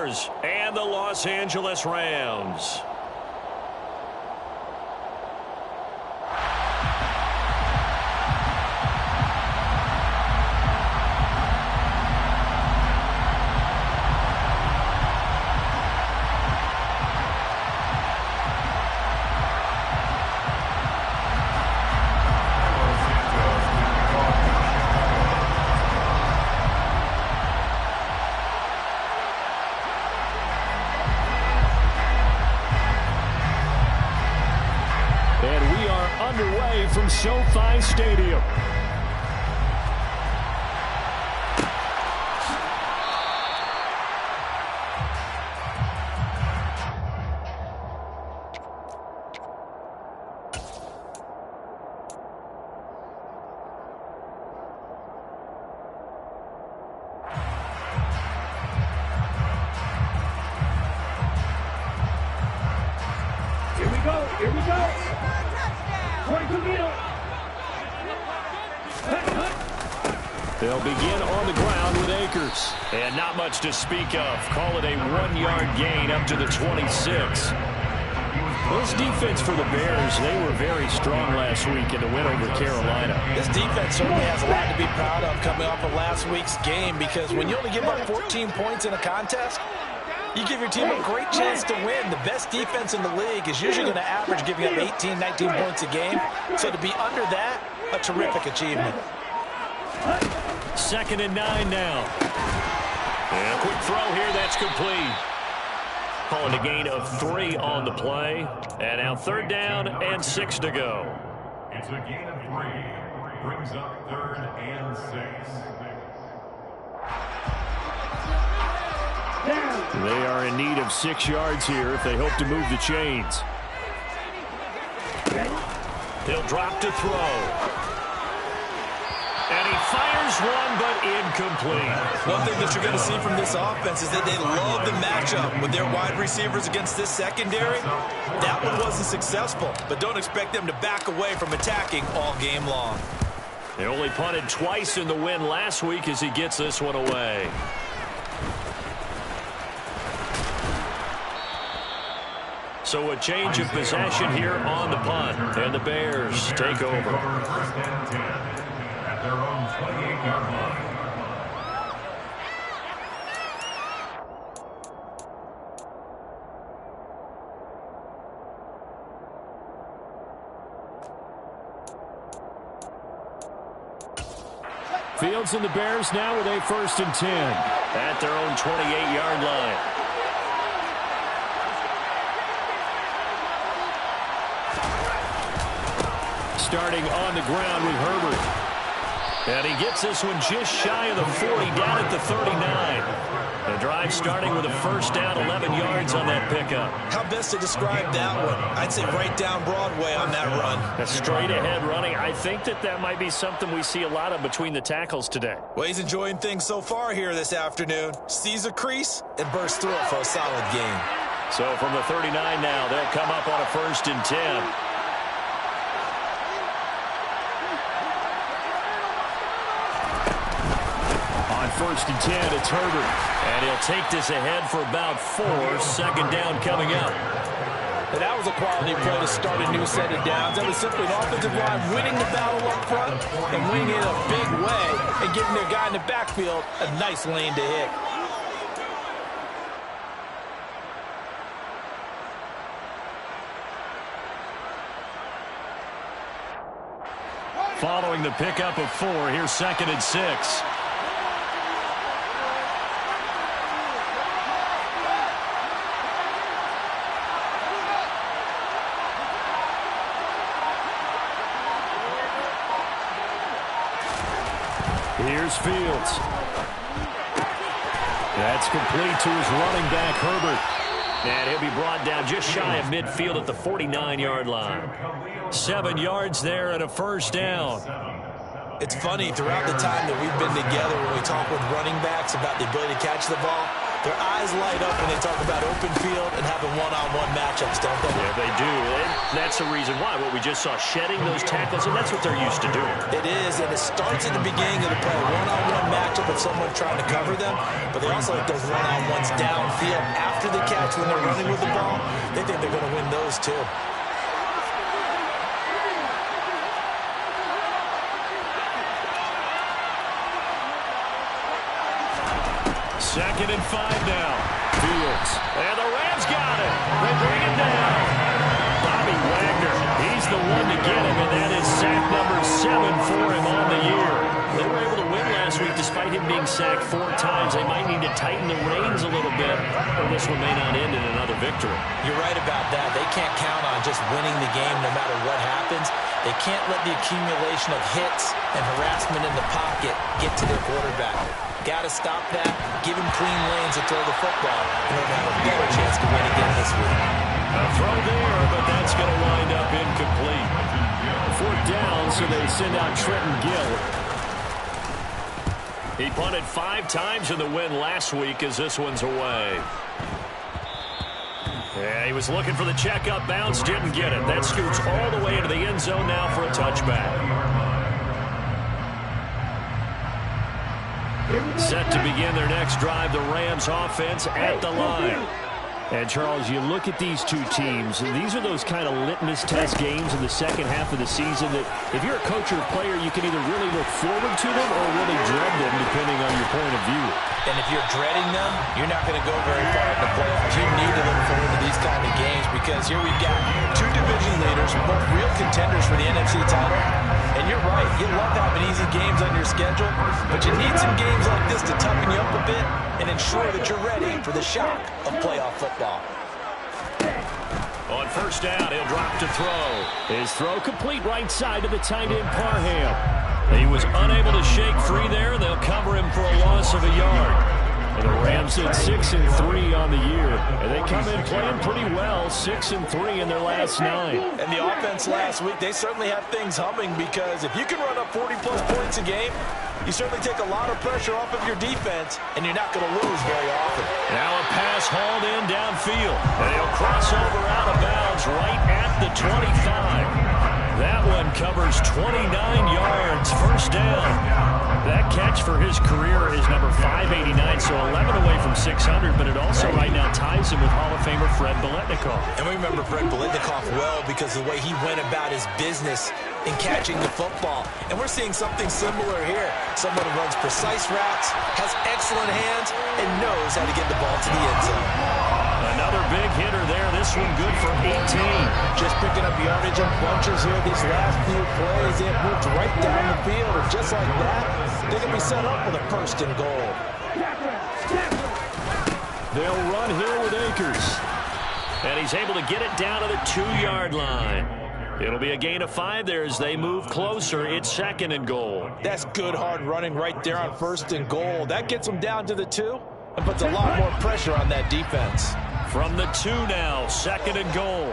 Bears and the Los Angeles Rams. Underway from SoFi Stadium. Here we go. Here we go. They'll begin on the ground with Akers. And not much to speak of. Call it a 1-yard gain up to the 26. This defense for the Bears, they were very strong last week in the win over Carolina. This defense certainly has a lot to be proud of coming off of last week's game, because when you only give up 14 points in a contest, you give your team a great chance to win. The best defense in the league is usually going to average giving up 18, 19 points a game. So to be under that, a terrific achievement. 2nd and 9 now. And a quick throw here, that's complete. Calling a gain of 3 on the play. And now 3rd down and 6 to go. It's a gain of 3. Brings up 3rd and 6. They are in need of 6 yards here if they hope to move the chains. He'll drop to throw. And he fires one, but incomplete. One thing that you're going to see from this offense is that they love the matchup with their wide receivers against this secondary. That one wasn't successful, but don't expect them to back away from attacking all game long. They only punted twice in the win last week as he gets this one away. So a change of possession here on the punt, and the Bears take over. 1st and 10 at their own 28-yard line. Fields and the Bears now with a 1st and 10. At their own 28-yard line. Starting on the ground with Herbert. And he gets this one just shy of the 40, down at the 39. The drive starting with a 1st down, 11 yards on that pickup. How best to describe that one? I'd say right down Broadway on that run. A straight-ahead running. I think that might be something we see a lot of between the tackles today. Well, he's enjoying things so far here this afternoon. Sees a crease and bursts through it for a solid gain. So from the 39 now, they'll come up on a 1st and 10. On 1st and 10, it's Herbert. And he'll take this ahead for about 4. 2nd down coming up. And that was a quality play to start a new set of downs. That was simply an offensive line winning the battle up front and winning it in a big way and giving their guy in the backfield a nice lane to hit. Following the pickup of 4, here's 2nd and 6. Here's Fields. That's complete to his running back, Herbert. And he'll be brought down just shy of midfield at the 49-yard line. 7 yards there and a 1st down. It's funny, throughout the time that we've been together when we talk with running backs about the ability to catch the ball, Their eyes light up when they talk about open field and having one-on-one matchups, don't they? Yeah, they do. And that's the reason why. What we just saw, shedding those tackles, and that's what they're used to doing. It is, and it starts at the beginning of the play. One-on-one matchup with someone trying to cover them, but they also like those one-on-ones downfield after the catch when they're running with the ball. They think they're going to win those too. Second and 5 now. Fields. And the Rams got it. They bring it down. Bobby Wagner. He's the one to get him, and that is sack number 7 for him on the year. They were able to win last week despite him being sacked 4 times. They might need to tighten the reins a little bit, or this one may not end in another victory. You're right about that. They can't count on just winning the game no matter what happens. They can't let the accumulation of hits and harassment in the pocket get to their quarterback. Got to stop that, give him clean lanes to throw the football, and they'll have a better chance to win again this week. A throw there, but that's going to wind up incomplete. 4th down, so they send out Trenton Gill. He punted 5 times in the win last week as this one's away. Yeah, he was looking for the checkup bounce, didn't get it. That scoots all the way into the end zone now for a touchback. Set to begin their next drive, the Rams offense at the line. And, Charles, you look at these two teams, and these are those kind of litmus test games in the second half of the season that if you're a coach or a player, you can either really look forward to them or really dread them, depending on your point of view. And if you're dreading them, you're not going to go very far in the playoffs. You need to look forward to these kind of games because here we've got 2 division leaders, both real contenders for the NFC title. And you're right, you love having easy games on your schedule, but you need some games like this to toughen you up a bit and ensure that you're ready for the shock of playoff football. On 1st down, he'll drop to throw. His throw complete right side to the tight end, Parham. He was unable to shake free there. They'll cover him for a loss of a yard. And the Rams at 6-3 on the year. And they come in playing pretty well, 6-3 in their last 9. And the offense last week, they certainly have things humming because if you can run up 40-plus points a game, you certainly take a lot of pressure off of your defense, and you're not going to lose very often. Now a pass hauled in downfield. And he'll cross over out of bounds right at the 25. That one covers 29 yards, 1st down. That catch for his career is number 589, so 11 away from 600, but it also right now ties him with Hall of Famer Fred Biletnikoff. And we remember Fred Biletnikoff well because of the way he went about his business in catching the football. And we're seeing something similar here. Someone who runs precise routes, has excellent hands, and knows how to get the ball to the end zone. Another big hitter there. This one good for 18. Just picking up yardage in bunches here these last few plays. It moved right down the field. And just like that, they're going to be set up with a 1st and goal. They'll run here with Akers. And he's able to get it down to the 2-yard line. It'll be a gain of 5 there as they move closer. It's 2nd and goal. That's good hard running right there on 1st and goal. That gets them down to the 2 and puts a lot more pressure on that defense. From the 2 now, 2nd and goal.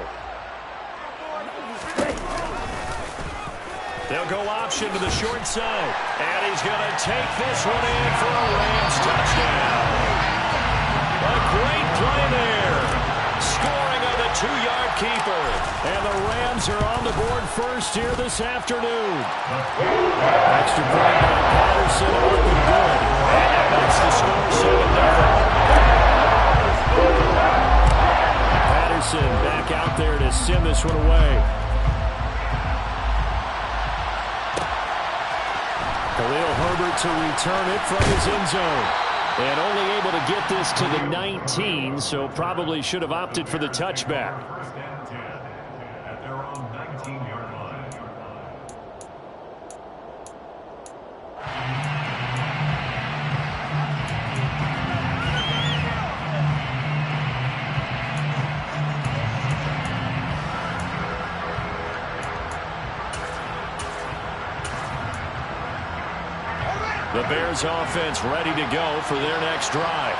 They'll go option to the short side. And he's going to take this one in for a Rams touchdown. A great play there. Scoring on the 2-yard keeper. And the Rams are on the board first here this afternoon. Extra point by Patterson, looking good. And that makes the score 7-0. Patterson back out there to send this one away. Khalil Herbert to return it from his end zone. And only able to get this to the 19, so probably should have opted for the touchback. 1st and 10 at their own 19-yard line. The Bears offense ready to go for their next drive.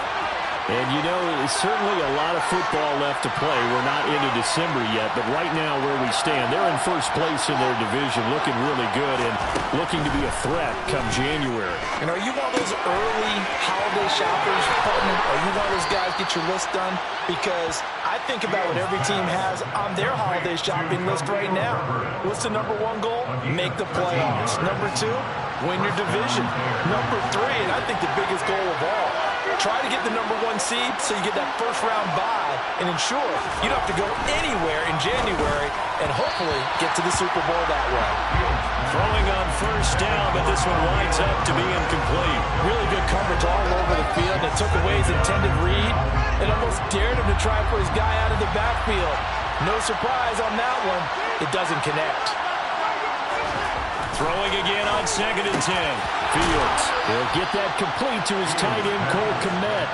And, you know, there's certainly a lot of football left to play. We're not into December yet, but right now where we stand, they're in first place in their division, looking really good and looking to be a threat come January. And are you one of those early holiday shoppers, partner? Are you one of those guys get your list done? Because I think about what every team has on their holiday shopping list right now. What's the number one goal? Make the playoffs. Number two, win your division. Number three, and I think the biggest goal of all, try to get the number one seed so you get that first-round bye and ensure you don't have to go anywhere in January and hopefully get to the Super Bowl that way. Throwing on first down, but this one winds up to be incomplete. Really good coverage all over the field. It took away his intended read and almost dared him to try for his guy out of the backfield. No surprise on that one. It doesn't connect. Throwing again on 2nd and 10. Fields. He'll get that complete to his tight end, Cole Kmet.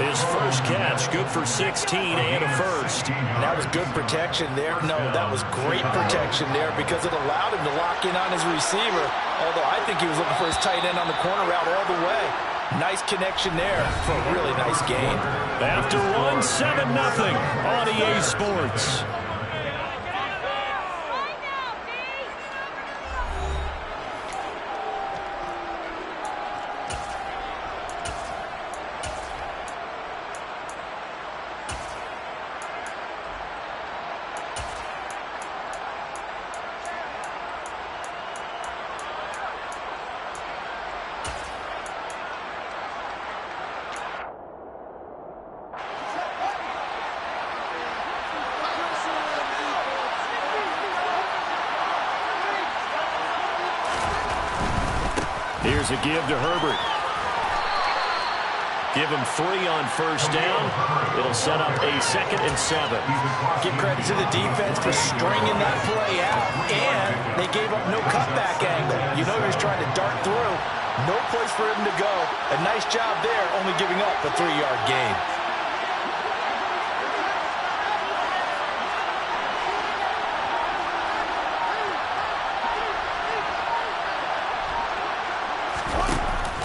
His first catch, good for 16 and a first. That was good protection there. No, that was great protection there because it allowed him to lock in on his receiver. Although I think he was looking for his tight end on the corner route all the way. Nice connection there for a really nice gain. After one, 7-0 on EA Sports. Here's a give to Herbert. Give him 3 on first down. It'll set up a 2nd and 7. Give credit to the defense for stringing that play out, and they gave up no cutback angle. You know he was trying to dart through. No place for him to go. A nice job there, only giving up a 3-yard gain.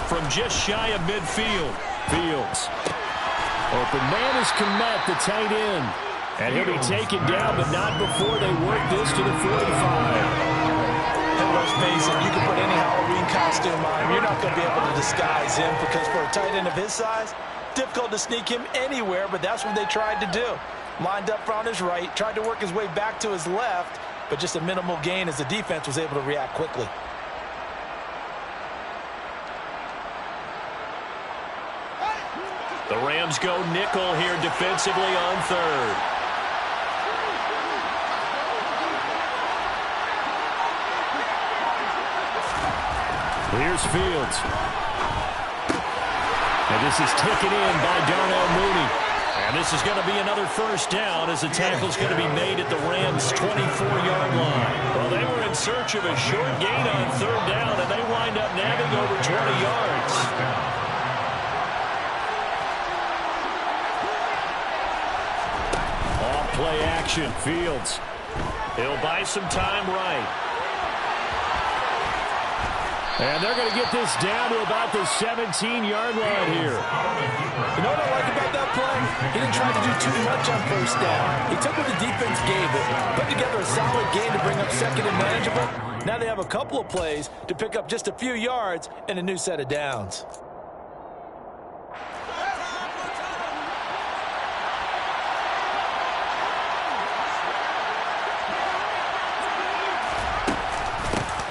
From just shy of midfield. Fields. Open man is Kmet, the tight end. And he'll be taken down, but not before they work this to the 45. And let's face it, you can put any Halloween costume on him. You're not going to be able to disguise him because for a tight end of his size, difficult to sneak him anywhere, but that's what they tried to do. Lined up on his right, tried to work his way back to his left, but just a minimal gain as the defense was able to react quickly. The Rams go nickel here defensively on 3rd. Here's Fields. And this is taken in by Darnell Mooney. And this is going to be another first down as the tackle's going to be made at the Rams' 24-yard line. Well, they were in search of a short gain on 3rd down, and they wind up nabbing over 20 yards. Play action. Fields. He'll buy some time right. And they're going to get this down to about the 17-yard line here. You know what I like about that play? He didn't try to do too much on first down. He took what the defense gave him, put together a solid game to bring up 2nd and manageable. Now they have a couple of plays to pick up just a few yards and a new set of downs.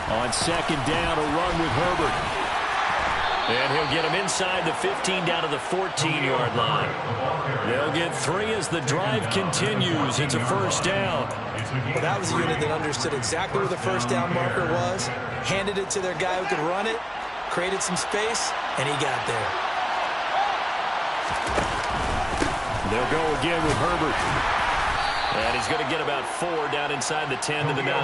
On 2nd down, a run with Herbert. And he'll get him inside the 15 down to the 14-yard line. They'll get 3 as the drive continues. It's a first down. Well, that was a unit that understood exactly where the first down marker was, handed it to their guy who could run it, created some space, and he got there. They'll go again with Herbert. And he's going to get about 4 down inside the 10 to the 9.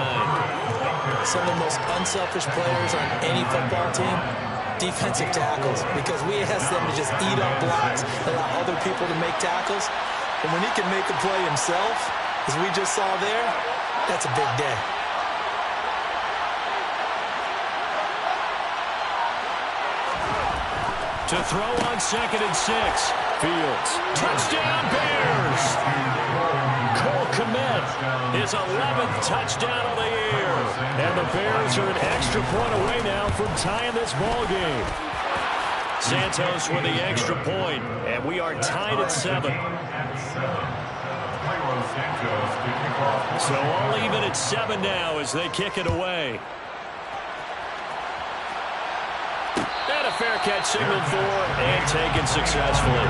Some of the most unselfish players on any football team, defensive tackles, because we ask them to just eat up blocks, allow other people to make tackles. And when he can make a play himself, as we just saw there, that's a big day. To throw on 2nd and 6. Fields. Touchdown Bears. Cole Kmet, his 11th touchdown of the year. And the Bears are an extra point away now from tying this ball game. Santos with the extra point, and we are tied at 7. So all even at 7 now as they kick it away. And a fair catch signaled for and taken successfully.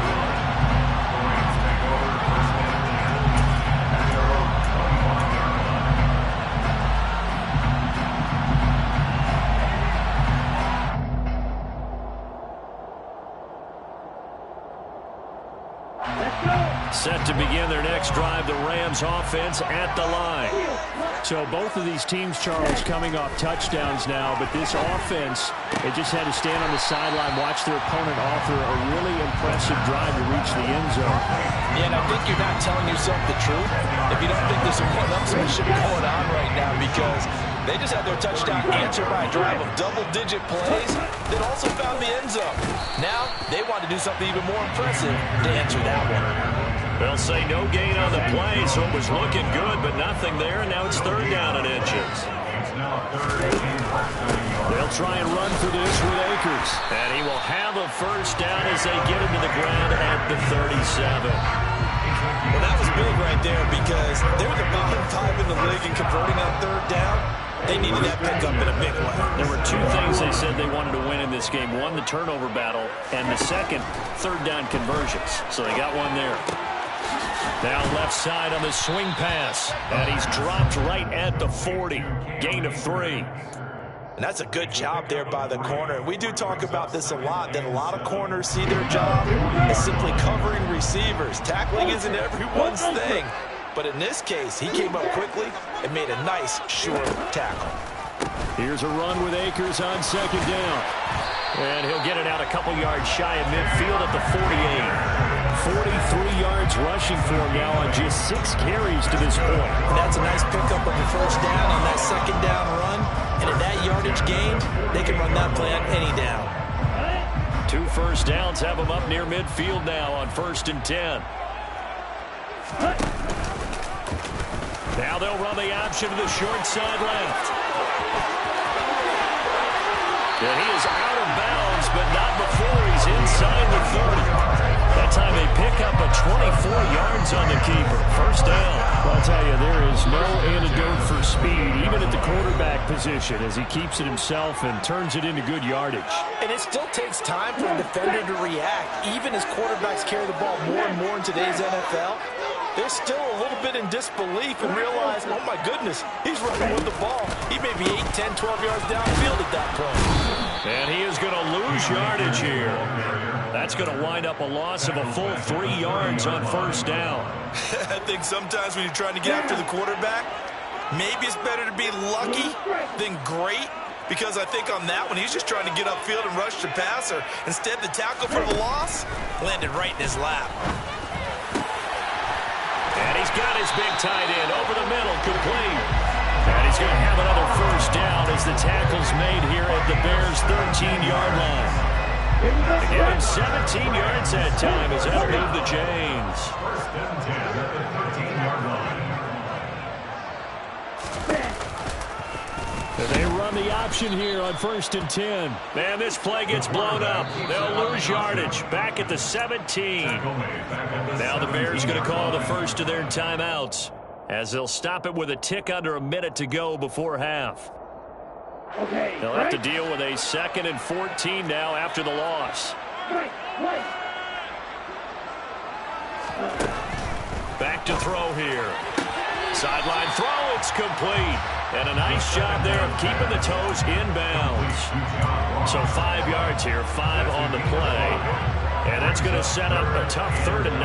Set to begin their next drive, the Rams offense at the line. So both of these teams, Charles, coming off touchdowns now, but this offense, they just had to stand on the sideline, watch their opponent offer a really impressive drive to reach the end zone. Yeah, and I think you're not telling yourself the truth if you don't think there's some one-upsmanship going on right now, because they just had their touchdown answered by a drive of double-digit plays that also found the end zone. Now, they want to do something even more impressive to answer that one. They'll say no gain on the play, so it was looking good, but nothing there, and now it's 3rd down and inches. They'll try and run for this with Akers. And he will have a first down as they get him to the ground at the 37. Well, that was big right there because they're the bottom 5 in the league in converting on 3rd down. They needed that pickup in a big way. There were 2 things they said they wanted to win in this game. One, the turnover battle, and the second, 3rd down conversions. So they got one there. Now left side on the swing pass. And he's dropped right at the 40. Gain of 3. And that's a good job there by the corner. We do talk about this a lot, that a lot of corners see their job as simply covering receivers. Tackling isn't everyone's thing. But in this case, he came up quickly and made a nice, short tackle. Here's a run with Akers on 2nd down. And he'll get it out a couple yards shy of midfield at the 48. 43 yards rushing for him now on just 6 carries to this point. And that's a nice pickup of a first down on that 2nd down run. And at that yardage gain, they can run that play on any down. 2 first downs have them up near midfield now on 1st and 10. Now they'll run the option to the short side left. And he is out of bounds, but not before he's inside the 30. That time they pick up a 24 yards on the keeper. First down. Well, I'll tell you, there is no antidote for speed, even at the quarterback position, as he keeps it himself and turns it into good yardage. And it still takes time for a defender to react. Even as quarterbacks carry the ball more and more in today's NFL, they're still a little bit in disbelief and realize, oh my goodness, he's running with the ball. He may be 8, 10, 12 yards downfield at that point. And he is going to lose yardage here. That's going to wind up a loss of a full 3 yards on first down. I think sometimes when you're trying to get after the quarterback, maybe it's better to be lucky than great. Because I think on that one, he's just trying to get upfield and rush the passer. Instead, the tackle for the loss landed right in his lap. And he's got his big tight end over the middle, complete. And he's going to have another first down as the tackle's made here at the Bears' 13-yard line. To give him 17 yards that time as that'll move the chains. First and 10 at the 13-yard line. And they run the option here on 1st and 10. Man, this play gets blown up. They'll lose yardage back at the 17. Now the Bears going to call the first of their timeouts as they'll stop it with a tick under a minute to go before half. They'll have to deal with a 2nd and 14 now after the loss. Back to throw here. Sideline throw, it's complete. And a nice job there of keeping the toes inbounds. So 5 yards here, 5 on the play. And that's going to set up a tough 3rd and 9.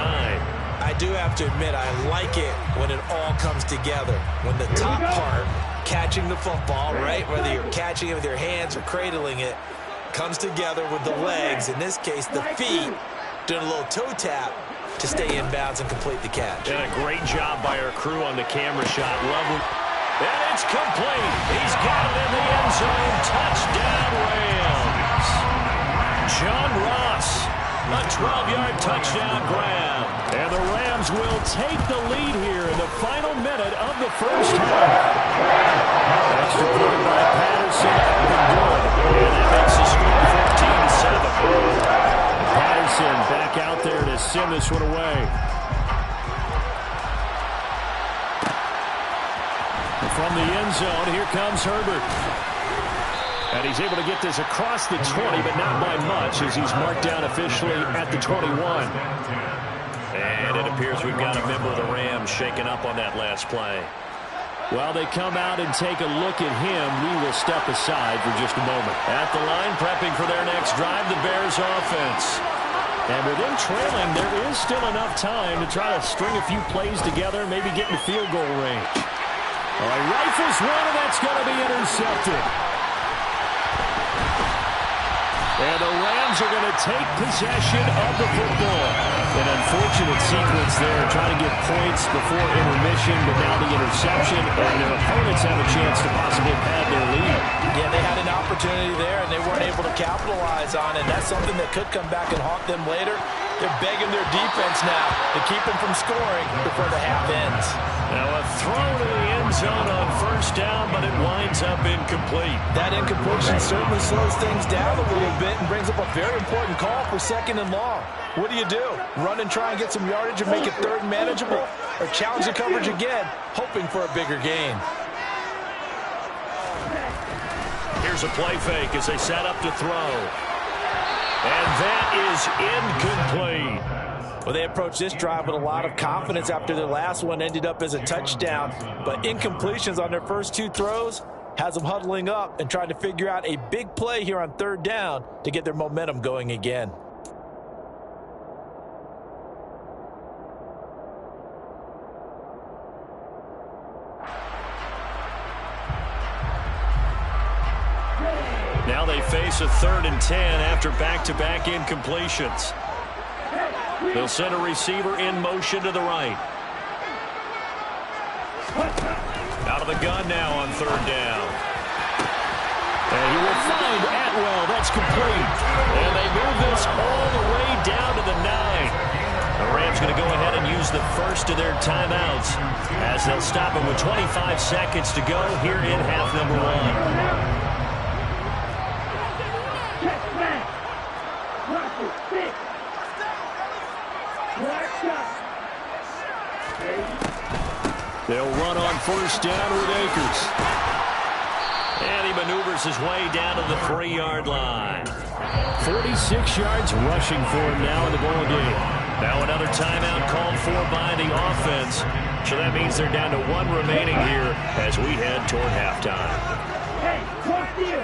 I do have to admit, I like it when it all comes together. When the top part, catching the football, right, whether you're catching it with your hands or cradling it, comes together with the legs, in this case the feet, doing a little toe tap to stay in bounds and complete the catch. And a great job by our crew on the camera shot. Lovely. And it's complete. He's got it in the end zone. Touchdown, Rams. John Ross A 12-yard touchdown grab. And the Rams will take the lead here in the final minute of the first half. Extra point by Patterson. Good. And that makes the score 14-7. Patterson back out there to send this one away. From the end zone, here comes Herbert. And he's able to get this across the 20, but not by much, as he's marked down officially at the 21. And it appears we've got a member of the Rams shaken up on that last play. While they come out and take a look at him, we will step aside for just a moment. At the line, prepping for their next drive, the Bears offense. And with them trailing, there is still enough time to try to string a few plays together, maybe get in the field goal range. All right, rifles one, and that's going to be intercepted. And the Rams are going to take possession of the football. An unfortunate sequence there, trying to get points before intermission, but now the interception, and their opponents have a chance to possibly pad their lead. Yeah, they had an opportunity there, and they weren't able to capitalize on it. That's something that could come back and haunt them later. They're begging their defense now to keep them from scoring before the half ends. Now a throw to the end zone on first down, but it winds up incomplete. That incompletion certainly slows things down a little bit and brings up a very important call for 2nd and long. What do? Run and try and get some yardage and make it 3rd and manageable? Or challenge the coverage again, hoping for a bigger gain? Here's a play fake as they set up to throw. And that is incomplete. Well, they approached this drive with a lot of confidence after their last one ended up as a touchdown. But incompletions on their first 2 throws has them huddling up and trying to figure out a big play here on 3rd down to get their momentum going again. Now they face a 3rd and 10 after back-to-back incompletions. They'll send a receiver in motion to the right. Out of the gun now on 3rd down. And he will find Atwell. That's complete. And they move this all the way down to the 9. The Rams going to go ahead and use the first of their timeouts as they'll stop it with 25 seconds to go here in half number 1. They'll run on first down with Akers. And he maneuvers his way down to the 3-yard line. 46 yards rushing for him now in the ball game. Now another timeout called for by the offense. So that means they're down to 1 remaining here as we head toward halftime. Hey, talk to you.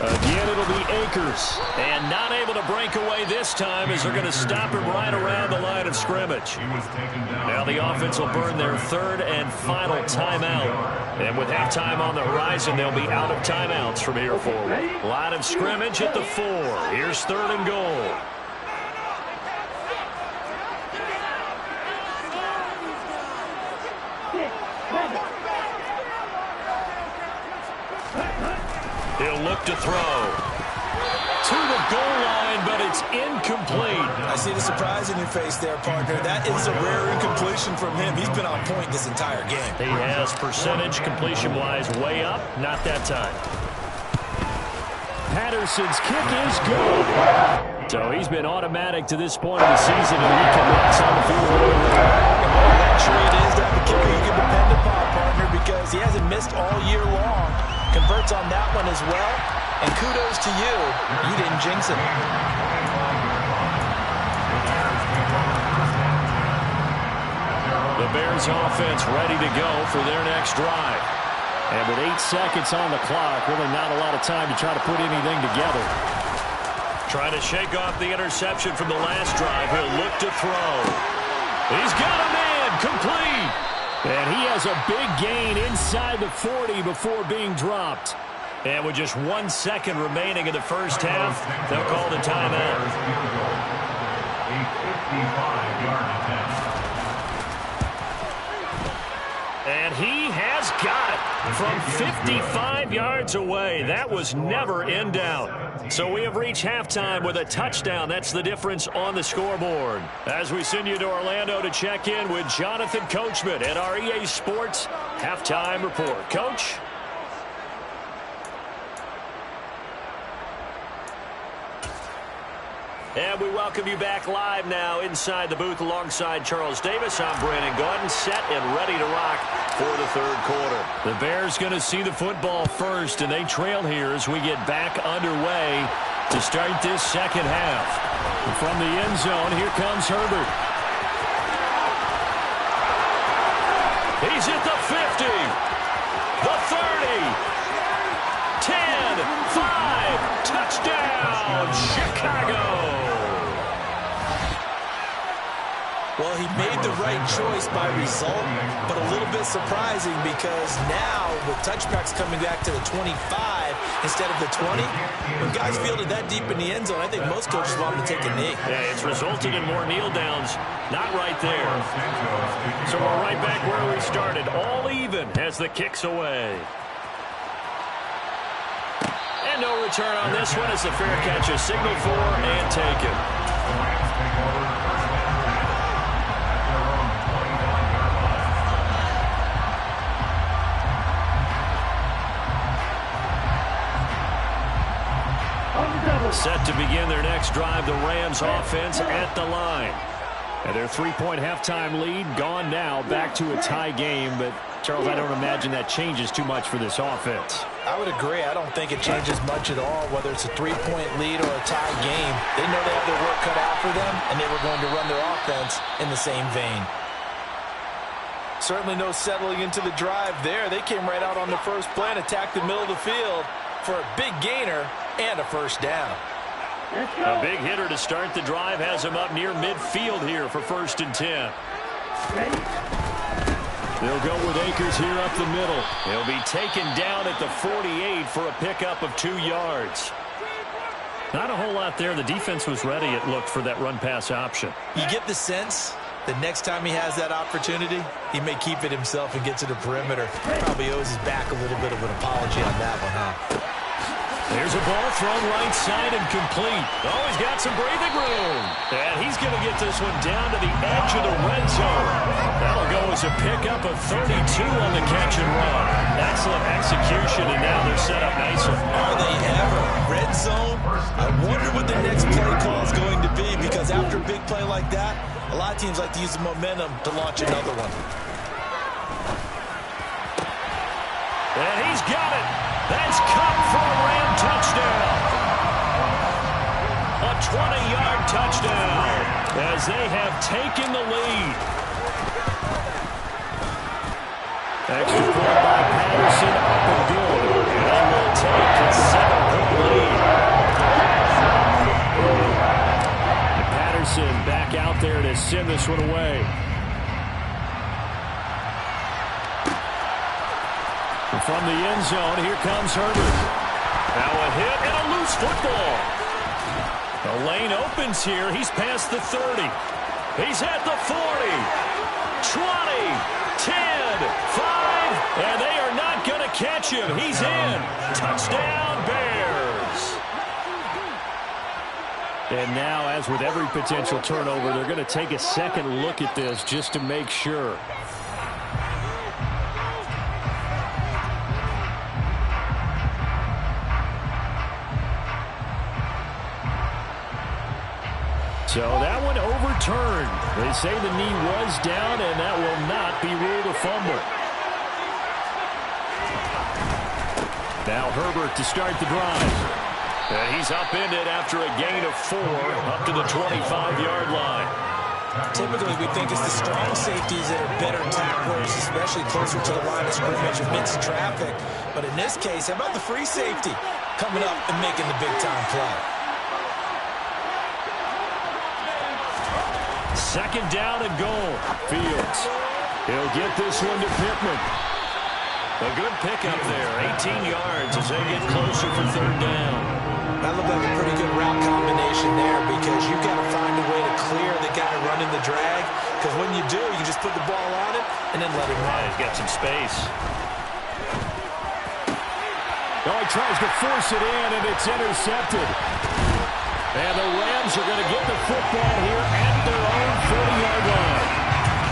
Again, it'll be Akers. And not able to break away this time as they're going to stop him right around the line of scrimmage. Now the offense will burn their 3rd and final timeout. And with halftime on the horizon, they'll be out of timeouts from here forward. Line of scrimmage at the 4. Here's 3rd and goal. He'll look to throw. To the goal line, but it's incomplete. I see the surprise in your face there, partner. That is a rare incompletion from him. He's been on point this entire game. He has percentage completion-wise way up. Not that time. Patterson's kick is good. So he's been automatic to this point of the season, and he can run on the field goal. Sure it is to have a kicker you can depend upon, partner, because he hasn't missed all year long. Converts on that one as well. And kudos to you. You didn't jinx it. The Bears offense ready to go for their next drive. And with 8 seconds on the clock, really not a lot of time to try to put anything together. Trying to shake off the interception from the last drive. He'll look to throw. He's got a man. Complete. And he has a big gain inside the 40 before being dropped. And with just 1 second remaining in the first half, they'll call the timeout. A 55-yard attempt. And he has got it from 55 yards away. That was never in doubt. So we have reached halftime with a touchdown. That's the difference on the scoreboard. As we send you to Orlando to check in with Jonathan Coachman at our EA Sports Halftime Report. Coach? And we welcome you back live now inside the booth alongside Charles Davis. I'm Brandon Gaudin, set and ready to rock for the third quarter. The Bears going to see the football first, and they trail here as we get back underway to start this second half. From the end zone, here comes Herbert. He's at the 50, the 30, 10, 5, touchdown, Chicago. Well, he made the right choice by result, but a little bit surprising because now with touchbacks coming back to the 25 instead of the 20, when guys fielded that deep in the end zone, I think most coaches want them to take a knee. Yeah, it's resulted in more kneel downs. Not right there. So we're right back where we started. All even as the kick's away. And no return on this one as the fair catch is signaled for and taken. Set to begin their next drive, the Rams offense at the line. And their three-point halftime lead gone now, back to a tie game. But, Charles, I don't imagine that changes too much for this offense. I would agree. I don't think it changes much at all, whether it's a three-point lead or a tie game. They know they have their work cut out for them, and they were going to run their offense in the same vein. Certainly no settling into the drive there. They came right out on the first play and attacked the middle of the field for a big gainer and a first down. A big hitter to start the drive has him up near midfield here for 1st and 10. They'll go with Akers here up the middle. He'll be taken down at the 48 for a pickup of 2 yards. Not a whole lot there. The defense was ready, it looked, for that run-pass option. You get the sense that next time he has that opportunity, he may keep it himself and get to the perimeter. Probably owes his back a little bit of an apology on that one, huh? There's a ball thrown right side and complete. Oh, he's got some breathing room. And he's going to get this one down to the edge of the red zone. That'll go as a pickup of 32 on the catch and run. Excellent execution, and now they're set up nicely. Are they ever? Red zone? I wonder what the next play call is going to be, because after a big play like that, a lot of teams like to use the momentum to launch another one. And he's got it. That's Kupp for a Ram touchdown. A 20-yard touchdown as they have taken the lead. Extra point by Patterson, up and good. And they will take a 7-point lead. And Patterson back out there to send this one away. From the end zone, here comes Herbert. Now a hit and a loose football. The lane opens here. He's past the 30. He's at the 40. 20, 10, 5, and they are not going to catch him. He's in. Touchdown, Bears. And now, as with every potential turnover, they're going to take a second look at this just to make sure. So that one overturned. They say the knee was down, and that will not be ruled a fumble. Now Herbert to start the drive. And he's upended after a gain of 4 up to the 25-yard line. Typically, we think it's the strong safeties that are better tacklers, especially closer to the line of scrimmage amidst traffic. But in this case, how about the free safety coming up and making the big-time play? Second down and goal. Fields. He'll get this one to Pittman. A good pickup there. 18 yards as they get closer for third down. That looked like a pretty good route combination there, because you've got to find a way to clear the guy running the drag. Because when you do, you just put the ball on it and then let him run. He's got some space. Oh, he tries to force it in, and it's intercepted. And the Rams are going to get the football here at their own 40-yard line.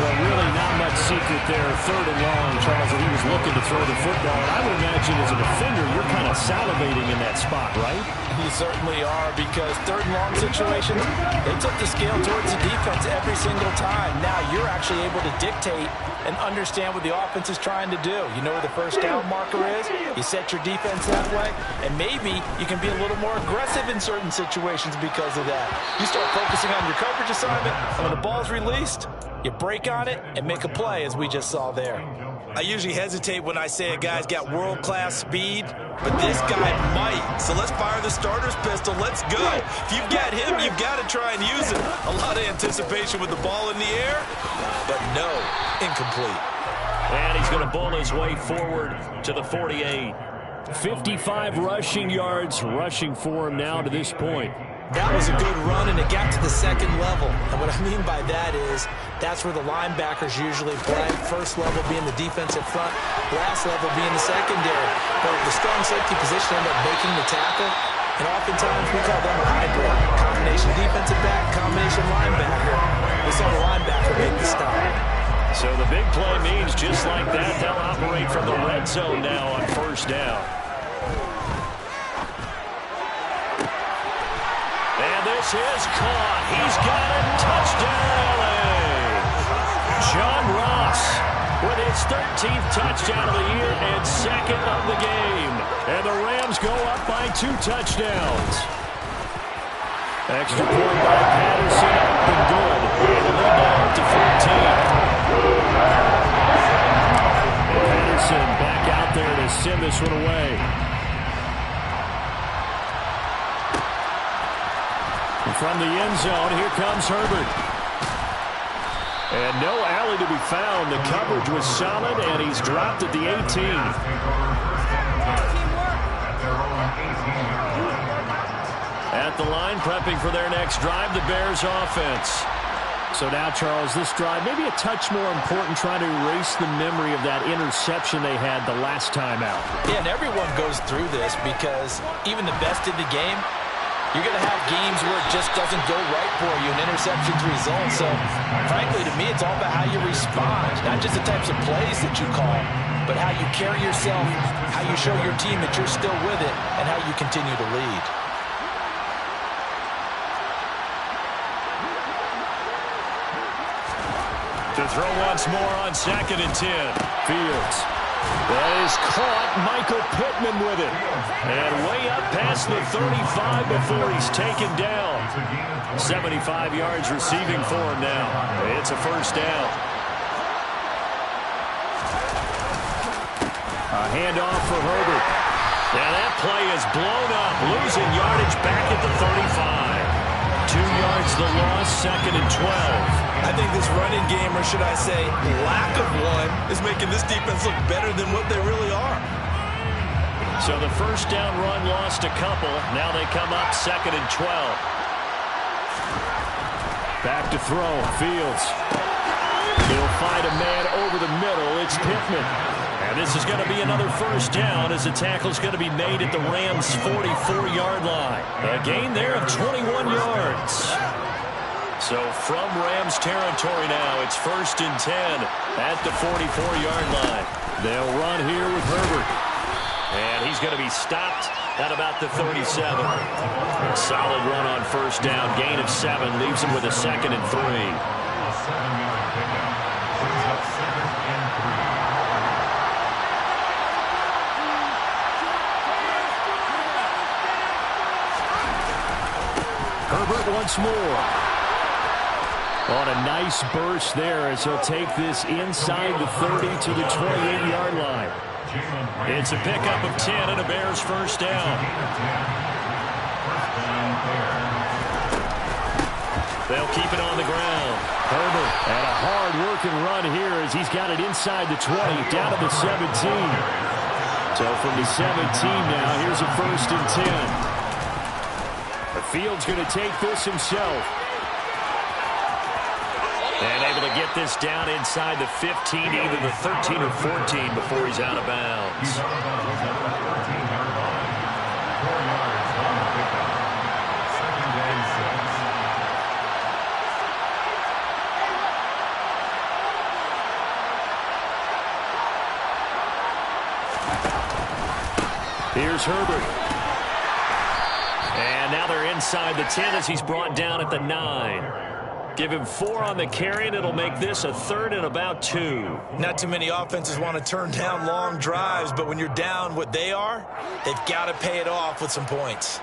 Well, really not much secret there. 3rd and long, Charles, that he was looking to throw the football. And I would imagine as a defender, you're kind of salivating in that spot, right? You certainly are, because 3rd and long situations, they took the scale towards the defense every single time. Now you're actually able to dictate and understand what the offense is trying to do. You know where the first down marker is. You set your defense that way, and maybe you can be a little more aggressive in certain situations because of that. You start focusing on your coverage assignment, and when the ball's released, you break on it and make a play, as we just saw there. I usually hesitate when I say a guy's got world-class speed, but this guy might. So let's fire the starter's pistol. Let's go. If you've got him, you've got to try and use it. A lot of anticipation with the ball in the air, but no, incomplete. And he's going to bull his way forward to the 48. 55 rushing yards rushing for him now to this point. That was a good run, and it got to the 2nd level. And what I mean by that is that's where the linebackers usually play. First level being the defensive front, last level being the secondary. But the strong safety position ended up making the tackle, and oftentimes we call them a hybrid. Combination defensive back, combination linebacker. We saw the linebacker make the stop. So the big play means just like that, they'll operate from the red zone now on 1st down. And this is caught. He's got it. Touchdown, LA. John Ross with his 13th touchdown of the year and 2nd of the game. And the Rams go up by 2 touchdowns. Extra point by Patterson up and good. And the lead now up to 14. Patterson back out there to send this one away. From the end zone, here comes Herbert. And no alley to be found. The coverage was solid, and he's dropped at the 18. At the line, prepping for their next drive, the Bears offense. So now, Charles, this drive maybe a touch more important, trying to erase the memory of that interception they had the last time out. Yeah, and everyone goes through this because even the best in the game, you're going to have games where it just doesn't go right for you, and interceptions result. So, frankly, to me, it's all about how you respond, not just the types of plays that you call, but how you carry yourself, how you show your team that you're still with it, and how you continue to lead. To throw once more on 2nd and 10. Fields. That is caught. Michael Pittman with it. And way up past the 35 before he's taken down. 75 yards receiving for him now. It's a 1st down. A handoff for Herbert. Now that play is blown up. Losing yardage back at the 35. 2 yards the loss, 2nd and 12. I think this running game, or should I say lack of one, is making this defense look better than what they really are. So the 1st down run lost a couple. Now they come up 2nd and 12. Back to throw. Fields. He'll find a man over the middle. It's Pittman. And this is going to be another 1st down as the tackle's going to be made at the Rams' 44-yard line. A gain there of 21 yards. So from Rams territory now, it's 1st and 10 at the 44-yard line. They'll run here with Herbert. And he's going to be stopped at about the 37. Solid run on 1st down. Gain of 7 leaves him with a 2nd and 3. Herbert once more. On a nice burst there as he'll take this inside the 30 to the 28-yard line. It's a pickup of 10 and a Bears 1st down. They'll keep it on the ground. Herbert and a hard-working run here as he's got it inside the 20, down to the 17. So from the 17 now, here's a 1st and 10. Fields going to take this himself. And able to get this down inside the 15, either the 13 or 14 before he's out of bounds. Here's Herbert. And now they're inside the 10 as he's brought down at the 9. Give him 4 on the carry, and it'll make this a 3rd and about 2. Not too many offenses want to turn down long drives, but when you're down what they are, they've got to pay it off with some points.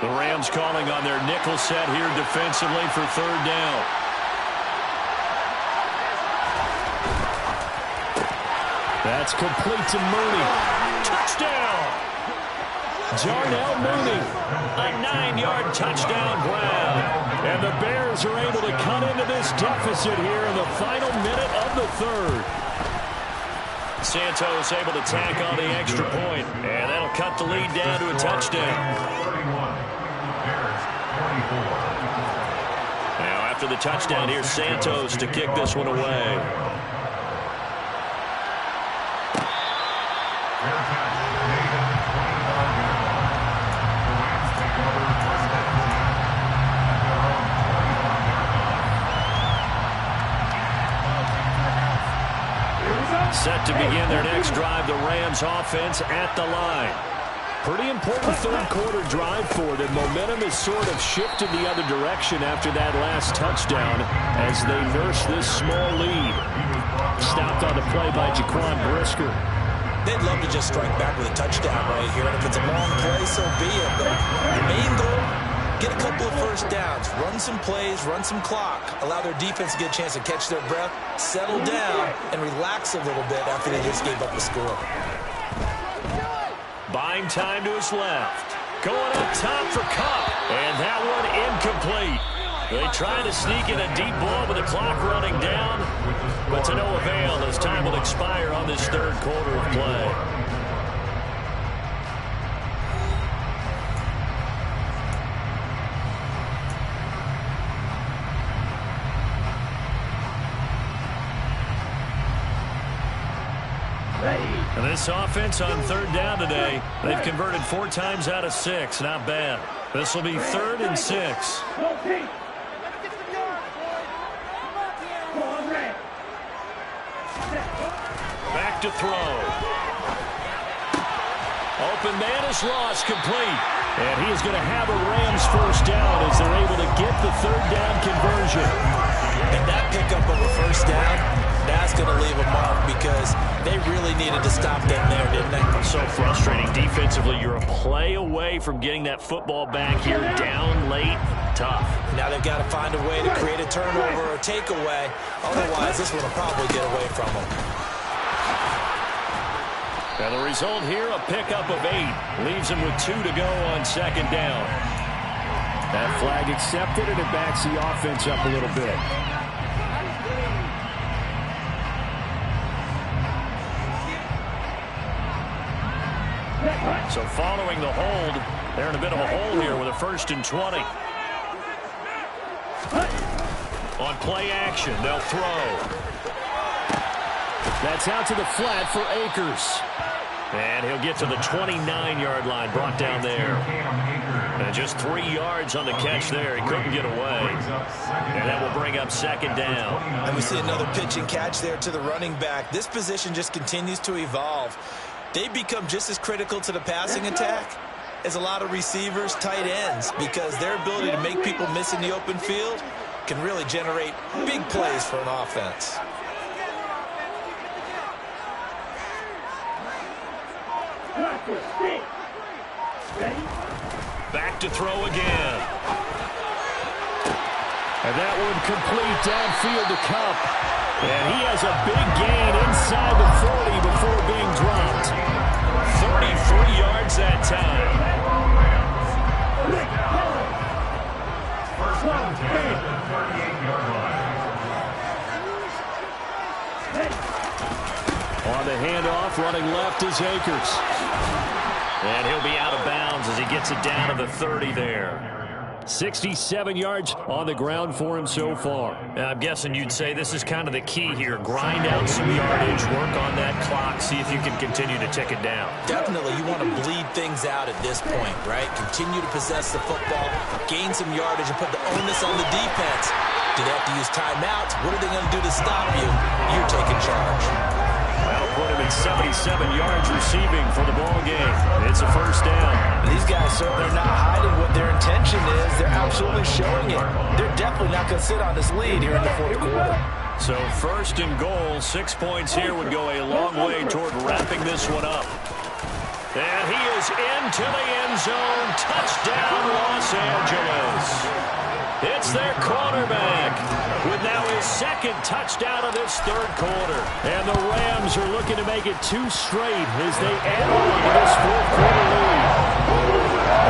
The Rams calling on their nickel set here defensively for 3rd down. That's complete to Mooney. Touchdown! Jarnell Mooney, a 9-yard touchdown grab. And the Bears are able to cut into this deficit here in the final minute of the 3rd. Santos able to tack on the extra point, and that'll cut the lead down to a touchdown. Now after the touchdown, here's Santos to kick this one away. Set to begin their next drive, the Rams offense at the line. Pretty important 3rd quarter drive for them. Momentum has sort of shifted the other direction after that last touchdown as they nurse this small lead. Stopped on the play by Jaquan Brisker. They'd love to just strike back with a touchdown right here, and if it's a long play, so be it. But the main goal, get a couple of first downs, run some plays, run some clock, allow their defense to get a chance to catch their breath, settle down, and relax a little bit after they just gave up the score. Buying time to his left. Going up top for Kupp, and that one incomplete. They try to sneak in a deep ball with the clock running down, but to no avail as time will expire on this 3rd quarter of play. And this offense on 3rd down today, they've converted 4 times out of 6. Not bad. This will be 3rd and 6. Back to throw. Open man is lost, complete. And he is going to have a Rams first down as they're able to get the 3rd down conversion. And that pickup of a first down, that's going to leave a mark because they really needed to stop them there, didn't they? So frustrating. Defensively, you're a play away from getting that football back here down late. Tough. Now they've got to find a way to create a turnover or takeaway. Otherwise, this one will probably get away from them. And the result here, a pickup of 8. Leaves him with 2 to go on 2nd down. That flag accepted, and it backs the offense up a little bit. So following the hold, they're in a bit of a hole here with a 1st and 20. On play action, they'll throw. That's out to the flat for Akers. And he'll get to the 29-yard line, brought down there. And just 3 yards on the catch there. He couldn't get away. And that will bring up 2nd down. And we see another pitch and catch there to the running back. This position just continues to evolve. They become just as critical to the passing attack as a lot of receivers, tight ends, because their ability to make people miss in the open field can really generate big plays for an offense. Back to throw again. And that one complete downfield to Kupp. And he has a big gain inside the 40 before being dropped. 33 yards that time. First down, 10 at the 38-yard line. On the handoff, running left is Akers. And he'll be out of bounds as he gets it down to the 30 there. 67 yards on the ground for him so far. I'm guessing you'd say this is kind of the key here. Grind out some yardage, work on that clock, see if you can continue to tick it down. Definitely, you want to bleed things out at this point, right? Continue to possess the football, gain some yardage, and put the onus on the defense. Do they have to use timeouts? What are they going to do to stop you? You're taking charge. Well, put him at 77 yards receiving for the ball game. It's a first down. These guys certainly are not hiding what their intention is. They're absolutely showing it. They're definitely not going to sit on this lead here in the fourth quarter. So first and goal, 6 points here would go a long way toward wrapping this one up. And he is into the end zone. Touchdown, Los Angeles. It's their quarterback with now his second touchdown of this third quarter. And the Rams are looking to make it 2 straight as they add on to this fourth quarter lead.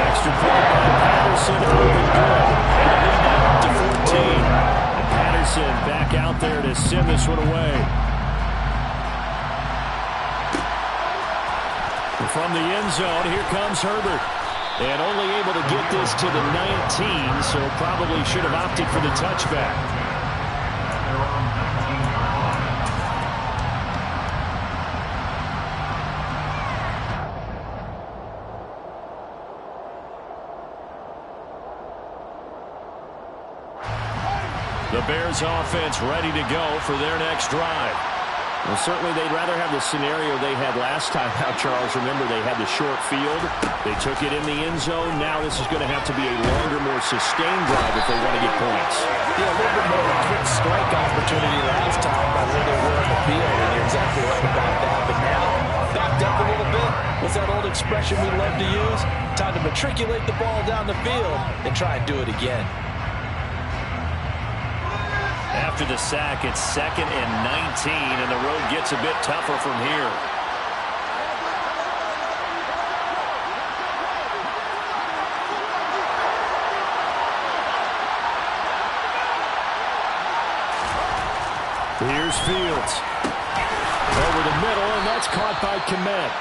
Extra point by Patterson, open good. And the lead now up to 14. And Patterson back out there to send this one away. From the end zone, here comes Herbert. And only able to get this to the 19, so probably should have opted for the touchback. The Bears offense ready to go for their next drive. Well, certainly they'd rather have the scenario they had last time out, Charles. Remember, they had the short field. They took it in the end zone. Now this is going to have to be a longer, more sustained drive if they want to get points. Yeah, a little bit more of a quick strike opportunity last time by where they were on the field, and you're exactly right about that. But now, backed up a little bit. What's that old expression we love to use? Time to matriculate the ball down the field and try and do it again. After the sack, it's 2nd and 19, and the road gets a bit tougher from here. Here's Fields. Over the middle, and that's caught by Kmet.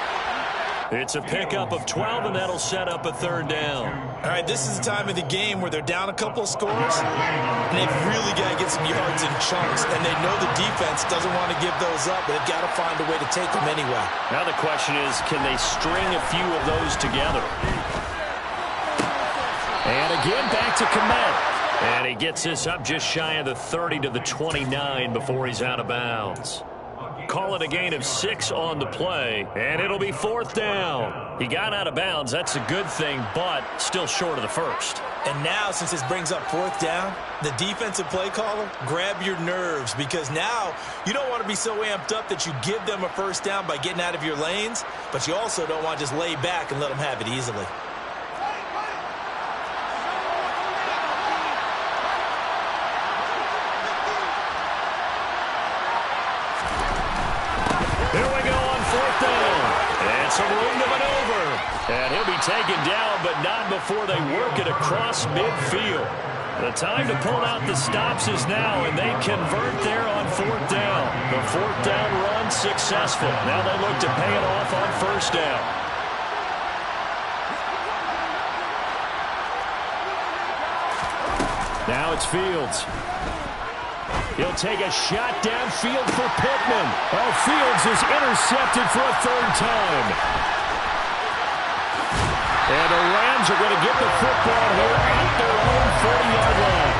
It's a pickup of 12, and that'll set up a third down. All right, this is the time of the game where they're down a couple of scores, and they've really got to get some yards in chunks, and they know the defense doesn't want to give those up, but they've got to find a way to take them anyway. Now the question is, can they string a few of those together? And again, back to Kmet. And he gets this up just shy of the 30 to the 29 before he's out of bounds. Call it a gain of 6 on the play, and it'll be 4th down. He got out of bounds. That's a good thing, but still short of the first. And now, since this brings up 4th down, the defensive play caller, grab your nerves, because now you don't want to be so amped up that you give them a first down by getting out of your lanes, but you also don't want to just lay back and let them have it easily. Here we go on 4th down. And some room to maneuver. And he'll be taken down, but not before they work it across midfield. The time to pull out the stops is now, and they convert there on 4th down. The 4th down run successful. Now they look to pay it off on 1st down. Now it's Fields. He'll take a shot downfield for Pittman. Oh, Fields is intercepted for a 3rd time. And the Rams are going to get the football here at their own 40-yard line.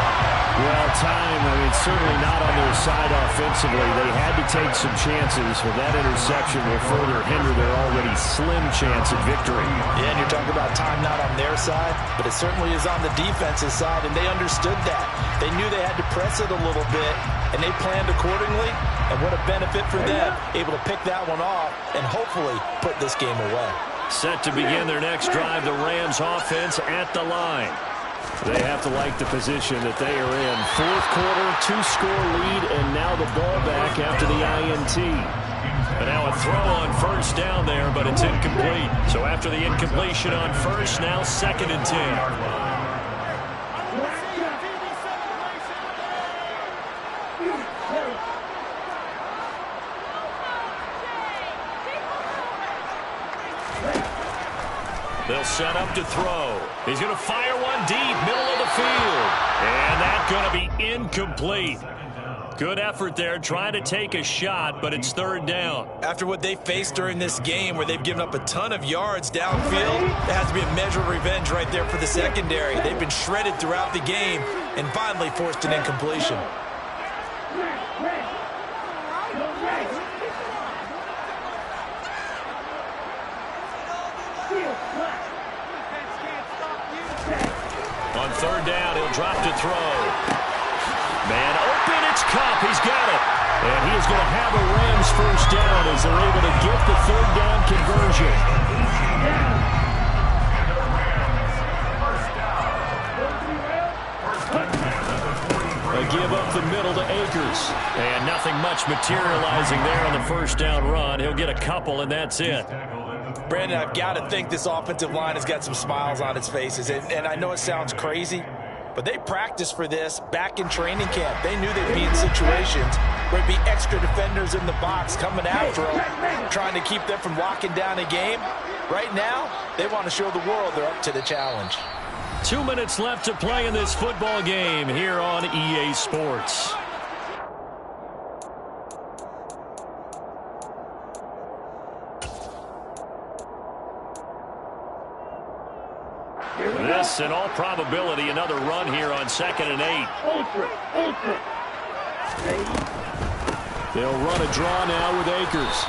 Well, time, certainly not on their side offensively. They had to take some chances, but that interception will further hinder their already slim chance at victory. Yeah, and you're talking about time not on their side, but it certainly is on the defense's side, and they understood that. They knew they had to press it a little bit, and they planned accordingly, and what a benefit for them, able to pick that one off and hopefully put this game away. Set to begin their next drive, the Rams offense at the line. They have to like the position that they are in. 4th quarter, 2-score lead, and now the ball back after the INT. And now a throw on 1st down there, but it's incomplete. So after the incompletion on 1st, now 2nd and 10. They'll set up to throw. He's going to fire one deep, middle of the field. And that's going to be incomplete. Good effort there, trying to take a shot, but it's 3rd down. After what they faced during this game where they've given up a ton of yards downfield, there has to be a measure of revenge right there for the secondary. They've been shredded throughout the game and finally forced an incompletion. third down. He'll drop to throw. Man open, it's Kupp. He's got it. And he is going to have a Rams first down as they're able to get the third down conversion. A give up the middle to Akers. And nothing much materializing there on the first down run. He'll get a couple, and that's it. Brandon, I've got to think this offensive line has got some smiles on its faces. And I know it sounds crazy, but they practiced for this back in training camp. They knew they'd be in situations where there'd be extra defenders in the box coming after them, trying to keep them from locking down a game. Right now, they want to show the world they're up to the challenge. 2 minutes left to play in this football game here on EA Sports. This, in all probability, another run here on 2nd and 8. They'll run a draw now with Akers.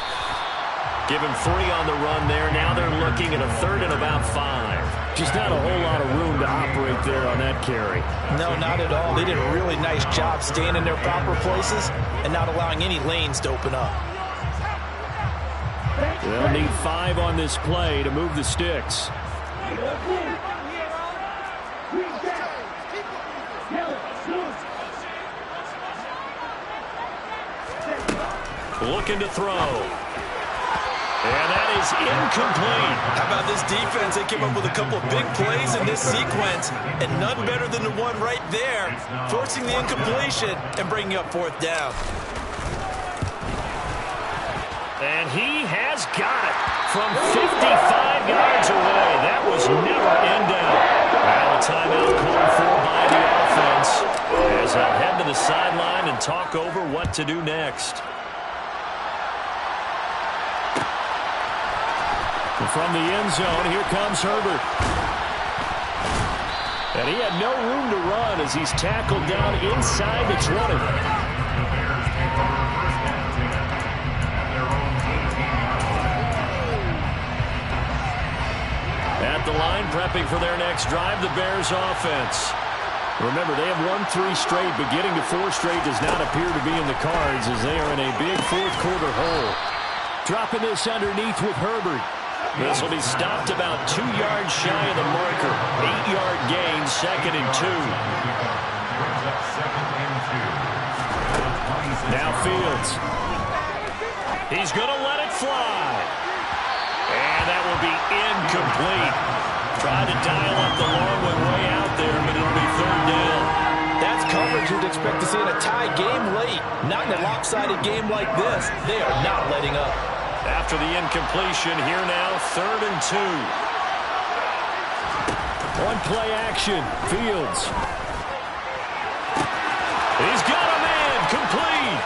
Give him 3 on the run there. Now they're looking at a 3rd and about 5. Just not a whole lot of room to operate there on that carry. No, not at all. They did a really nice job staying in their proper places and not allowing any lanes to open up. They'll need 5 on this play to move the sticks. Looking to throw. And that is incomplete. How about this defense? They came up with a couple of big plays in this sequence, and none better than the one right there, forcing the incompletion and bringing up 4th down. And he has got it from 55 yards away. That was never in doubt. Now a timeout called for by the offense as they'll head to the sideline and talk over what to do next. From the end zone, here comes Herbert. And he had no room to run as he's tackled down inside the 20. At the line, prepping for their next drive, the Bears offense. Remember, they have won 3 straight, but getting to 4 straight does not appear to be in the cards as they are in a big 4th quarter hole. Dropping this underneath with Herbert. This will be stopped about 2 yards shy of the marker. 8-yard gain, 2nd and 2. Now Fields. He's going to let it fly. And that will be incomplete. Tried to dial up the long one way out there, but it'll be 3rd down. That's coverage you'd expect to see in a tie game late. Not in a lopsided game like this. They are not letting up. After the incompletion, here now, 3rd and 2. On play action, Fields. He's got a man, complete.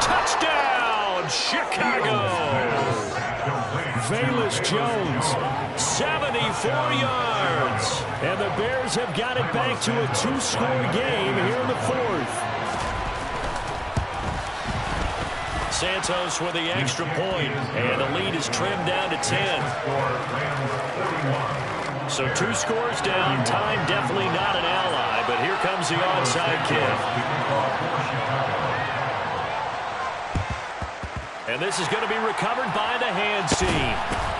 Touchdown, Chicago. Velus Jones, 74 yards. And the Bears have got it back to a 2-score game here in the 4th. Santos with the extra point, and the lead is trimmed down to 10. So 2 scores down, time definitely not an ally, but here comes the onside kick. And this is going to be recovered by the hands team.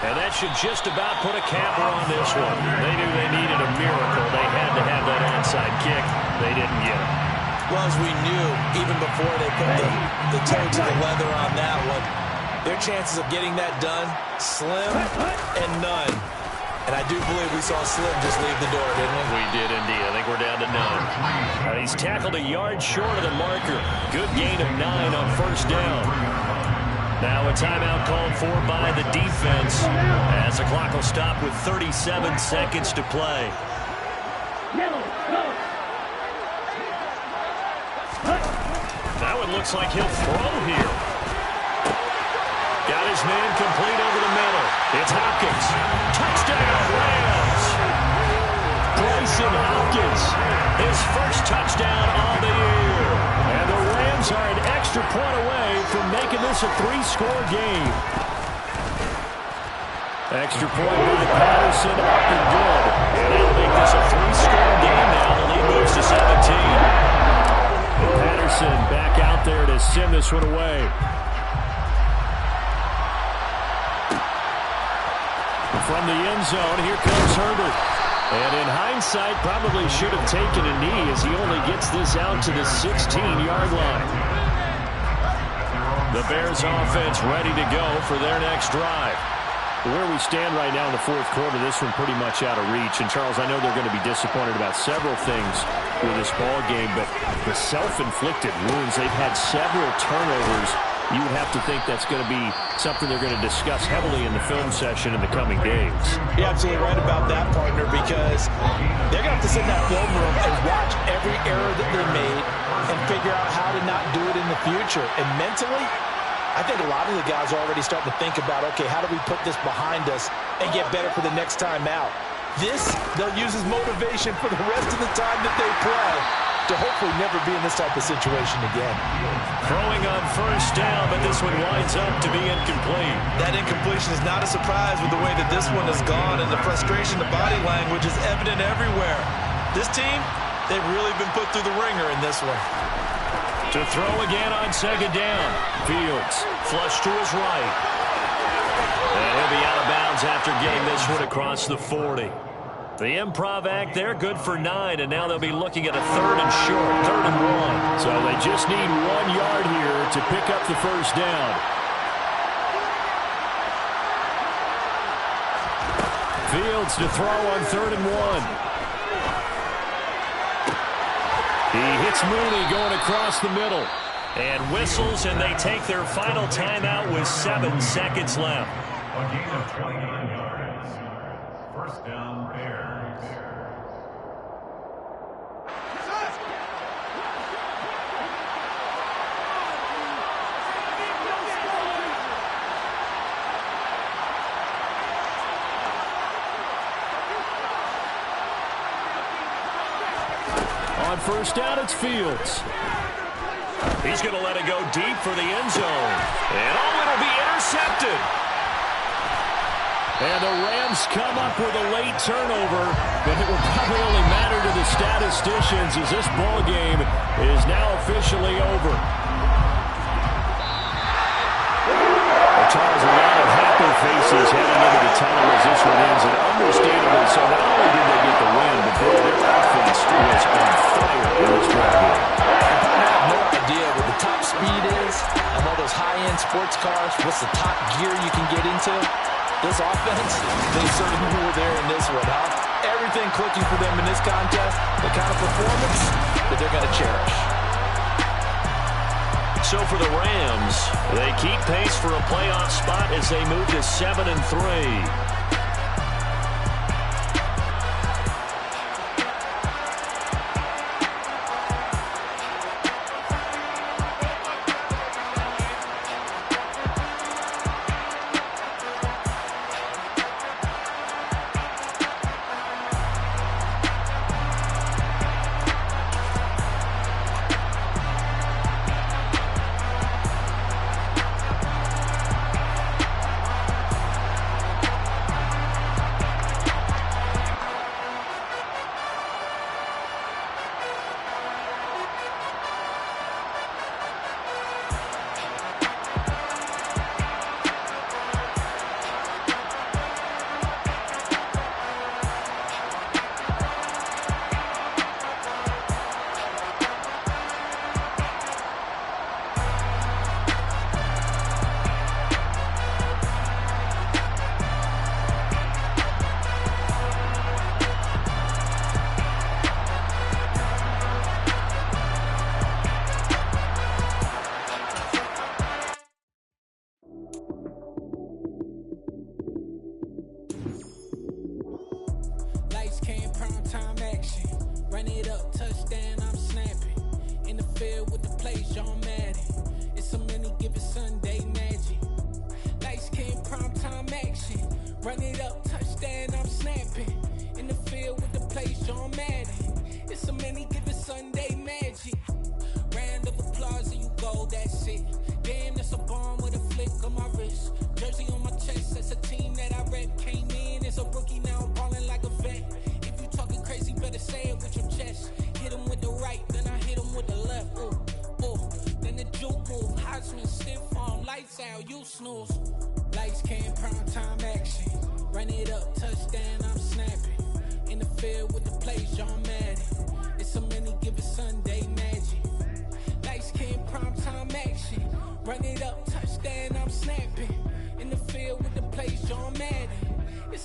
And that should just about put a capper on this one. They knew they needed a miracle. They had to have that onside kick. They didn't get it. Well, as we knew, even before they put the toe to the leather on that one, their chances of getting that done, slim and none. And I do believe we saw Slim just leave the door, didn't we? We did indeed. I think we're down to none. He's tackled a yard short of the marker. Good gain of 9 on 1st down. Now a timeout called for by the defense as the clock will stop with 37 seconds to play. Now it looks like he'll throw here. Got his man complete over the middle. It's Hopkins. Touchdown, Rams. Brycen Hopkins, his first touchdown on the year. And the Rams are an extra point away from making this a 3-score game. Extra point by Patterson, up and good. And that'll make this one away. From the end zone, here comes Herbert. And in hindsight, probably should have taken a knee as he only gets this out to the 16-yard line. The Bears offense ready to go for their next drive. Where we stand right now in the fourth quarter, this one pretty much out of reach. And, Charles, I know they're going to be disappointed about several things with this ball game, but the self-inflicted wounds, they've had several turnovers. You would have to think that's going to be something they're going to discuss heavily in the film session in the coming days. You're absolutely right about that, partner, because they're going to have to sit in that film room and watch every error that they made and figure out how to not do it in the future. And mentally, I think a lot of the guys are already starting to think about, okay, how do we put this behind us and get better for the next time out? This, they'll use as motivation for the rest of the time that they play to hopefully never be in this type of situation again. Throwing on first down, but this one winds up to be incomplete. That incompletion is not a surprise with the way that this one has gone, and the frustration, the body language is evident everywhere. This team, they've really been put through the ringer in this one. To throw again on second down. Fields flush to his right. And he'll be out of bounds after getting this one across the 40. The improv act there, good for 9, and now they'll be looking at a third and short, 3rd and 1. So they just need 1 yard here to pick up the first down. Fields to throw on 3rd and 1. He hits Mooney going across the middle. And whistles, and they take their final timeout with 7 seconds left. A gain of 29 yards. First down, Bears. On first down, it's Fields. He's going to let it go deep for the end zone. And it'll be intercepted. And the Rams come up with a late turnover, but it will probably only matter to the statisticians as this ball game is now officially over. Well, Charles, a lot of happy faces heading into the tunnel as this one ends, and understandably so. Not only did they get the win, but their offense was on fire in this ball game. No idea what the top speed is on all those high-end sports cars. What's the top gear you can get into? This offense, they certainly were there in this one, huh? Everything clicking for them in this contest, the kind of performance that they're going to cherish. So for the Rams, they keep pace for a playoff spot as they move to 7-3. out, you snooze. Lights came, prime time action. Run it up, touchdown, I'm snapping. In the field with the plays, John Madden. It's so many, give it Sunday magic. Lights came, prime time action. Run it up,